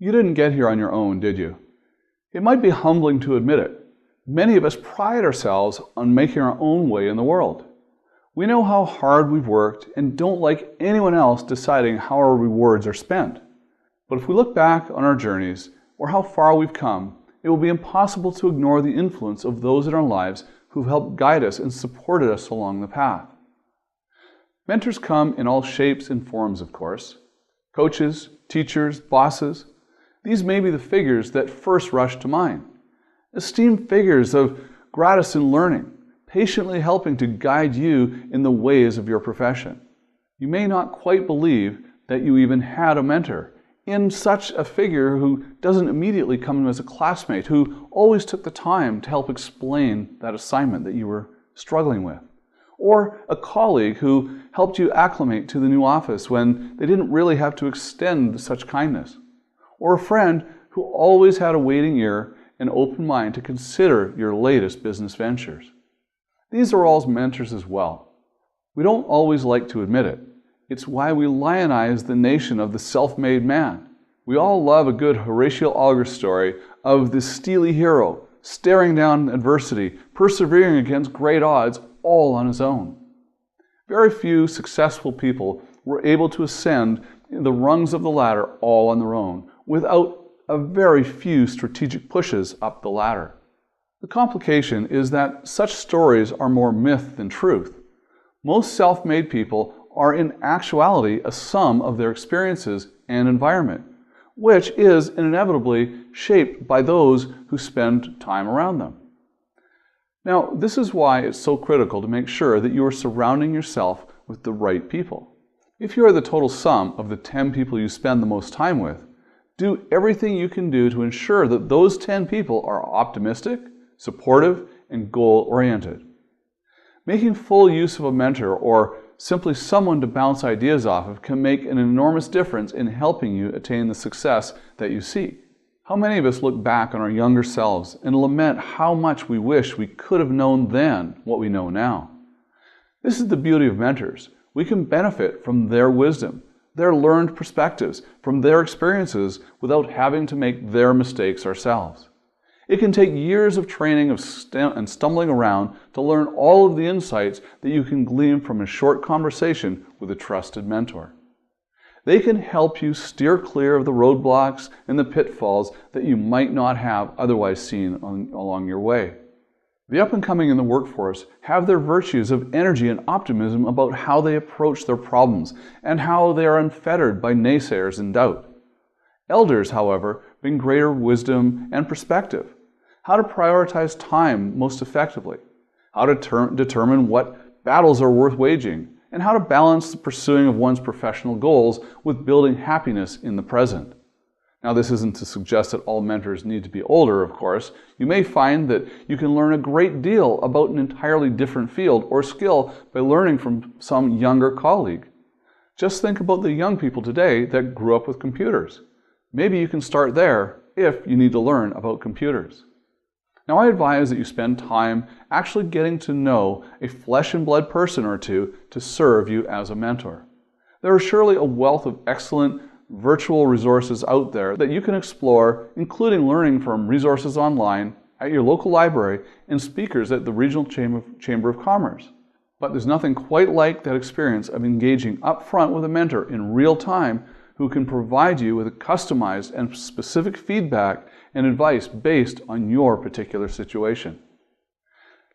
You didn't get here on your own, did you? It might be humbling to admit it. Many of us pride ourselves on making our own way in the world. We know how hard we've worked and don't like anyone else deciding how our rewards are spent. But if we look back on our journeys or how far we've come, it will be impossible to ignore the influence of those in our lives who've helped guide us and supported us along the path. Mentors come in all shapes and forms, of course. Coaches, teachers, bosses. These may be the figures that first rush to mind. Esteemed figures of gratis in learning, patiently helping to guide you in the ways of your profession. You may not quite believe that you even had a mentor in such a figure who doesn't immediately come as a classmate, who always took the time to help explain that assignment that you were struggling with. Or a colleague who helped you acclimate to the new office when they didn't really have to extend such kindness. Or a friend who always had a waiting ear and open mind to consider your latest business ventures. These are all mentors as well. We don't always like to admit it. It's why we lionize the nation of the self-made man. We all love a good Horatio Alger story of the steely hero, staring down adversity, persevering against great odds, all on his own. Very few successful people were able to ascend the rungs of the ladder all on their own, without a very few strategic pushes up the ladder. The complication is that such stories are more myth than truth. Most self-made people are in actuality a sum of their experiences and environment, which is inevitably shaped by those who spend time around them. Now, this is why it's so critical to make sure that you are surrounding yourself with the right people. If you are the total sum of the 10 people you spend the most time with, do everything you can do to ensure that those 10 people are optimistic, supportive, and goal-oriented. Making full use of a mentor or simply someone to bounce ideas off of can make an enormous difference in helping you attain the success that you seek. How many of us look back on our younger selves and lament how much we wish we could have known then what we know now? This is the beauty of mentors. We can benefit from their wisdom, their learned perspectives, from their experiences without having to make their mistakes ourselves. It can take years of training and stumbling around to learn all of the insights that you can glean from a short conversation with a trusted mentor. They can help you steer clear of the roadblocks and the pitfalls that you might not have otherwise seen along your way. The up-and-coming in the workforce have their virtues of energy and optimism about how they approach their problems and how they are unfettered by naysayers and doubt. Elders, however, bring greater wisdom and perspective, how to prioritize time most effectively, how to determine what battles are worth waging, and how to balance the pursuing of one's professional goals with building happiness in the present. Now, this isn't to suggest that all mentors need to be older, of course. You may find that you can learn a great deal about an entirely different field or skill by learning from some younger colleague. Just think about the young people today that grew up with computers. Maybe you can start there if you need to learn about computers. Now, I advise that you spend time actually getting to know a flesh and blood person or two to serve you as a mentor. There are surely a wealth of excellent virtual resources out there that you can explore, including learning from resources online, at your local library, and speakers at the Regional Chamber of Commerce. But there's nothing quite like that experience of engaging up front with a mentor in real time who can provide you with a customized and specific feedback and advice based on your particular situation.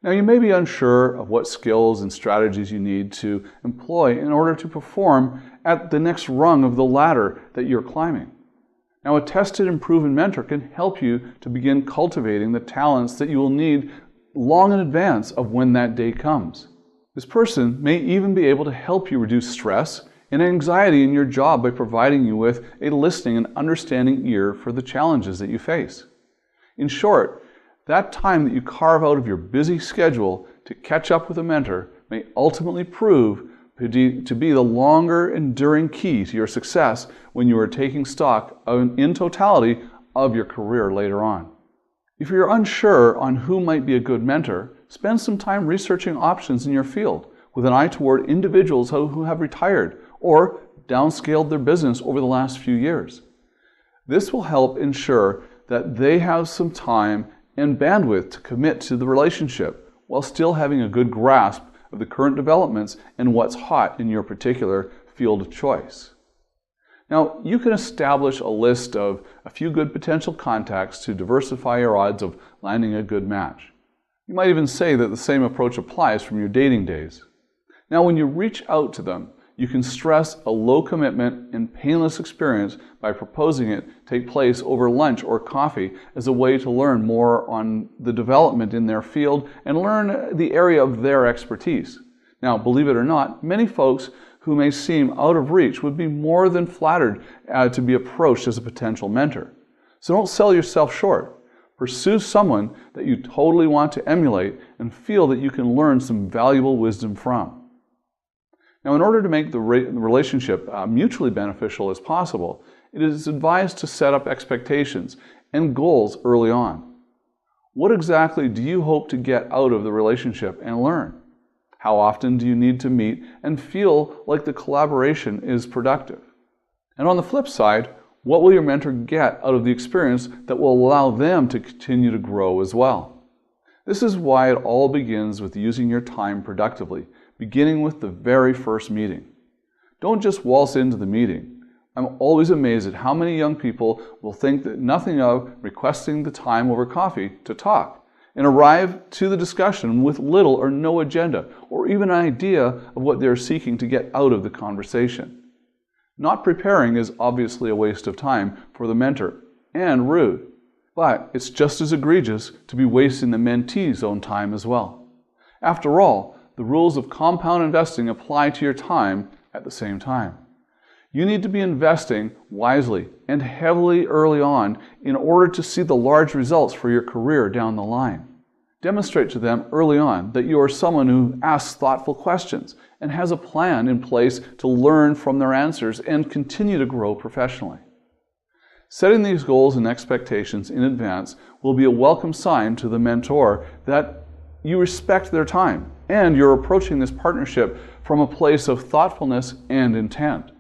Now, you may be unsure of what skills and strategies you need to employ in order to perform at the next rung of the ladder that you're climbing. Now, a tested and proven mentor can help you to begin cultivating the talents that you will need long in advance of when that day comes. This person may even be able to help you reduce stress and anxiety in your job by providing you with a listening and understanding ear for the challenges that you face. In short, that time that you carve out of your busy schedule to catch up with a mentor may ultimately prove to be the longer enduring key to your success when you are taking stock in totality of your career later on. If you're unsure on who might be a good mentor, spend some time researching options in your field with an eye toward individuals who have retired or downscaled their business over the last few years. This will help ensure that they have some time and bandwidth to commit to the relationship while still having a good grasp of the current developments and what's hot in your particular field of choice. Now, you can establish a list of a few good potential contacts to diversify your odds of landing a good match. You might even say that the same approach applies from your dating days. Now, when you reach out to them, you can stress a low commitment and painless experience by proposing it take place over lunch or coffee as a way to learn more on the development in their field and learn the area of their expertise. Now, believe it or not, many folks who may seem out of reach would be more than flattered to be approached as a potential mentor. So don't sell yourself short. Pursue someone that you totally want to emulate and feel that you can learn some valuable wisdom from. Now, in order to make the relationship mutually beneficial as possible, it is advised to set up expectations and goals early on. What exactly do you hope to get out of the relationship and learn? How often do you need to meet and feel like the collaboration is productive? And on the flip side, what will your mentor get out of the experience that will allow them to continue to grow as well? This is why it all begins with using your time productively, beginning with the very first meeting. Don't just waltz into the meeting. I'm always amazed at how many young people will think that nothing of requesting the time over coffee to talk and arrive to the discussion with little or no agenda or even an idea of what they're seeking to get out of the conversation. Not preparing is obviously a waste of time for the mentor and rude, but it's just as egregious to be wasting the mentee's own time as well. After all, the rules of compound investing apply to your time at the same time. You need to be investing wisely and heavily early on in order to see the large results for your career down the line. Demonstrate to them early on that you are someone who asks thoughtful questions and has a plan in place to learn from their answers and continue to grow professionally. Setting these goals and expectations in advance will be a welcome sign to the mentor that you respect their time and you're approaching this partnership from a place of thoughtfulness and intent.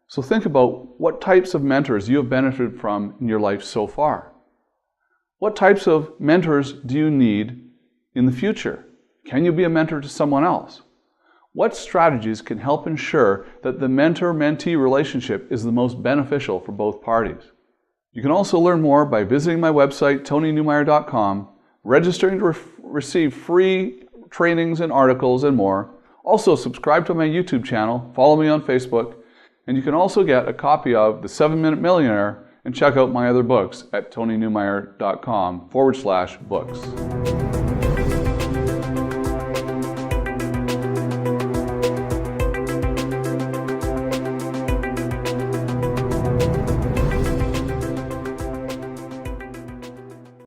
So think about what types of mentors you have benefited from in your life so far. What types of mentors do you need in the future? Can you be a mentor to someone else? What strategies can help ensure that the mentor-mentee relationship is the most beneficial for both parties? You can also learn more by visiting my website, TonyNewmeyer.com, registering to receive free trainings and articles and more. Also, subscribe to my YouTube channel, follow me on Facebook, and you can also get a copy of The 7-Minute Millionaire and check out my other books at TonyNewmeyer.com/books.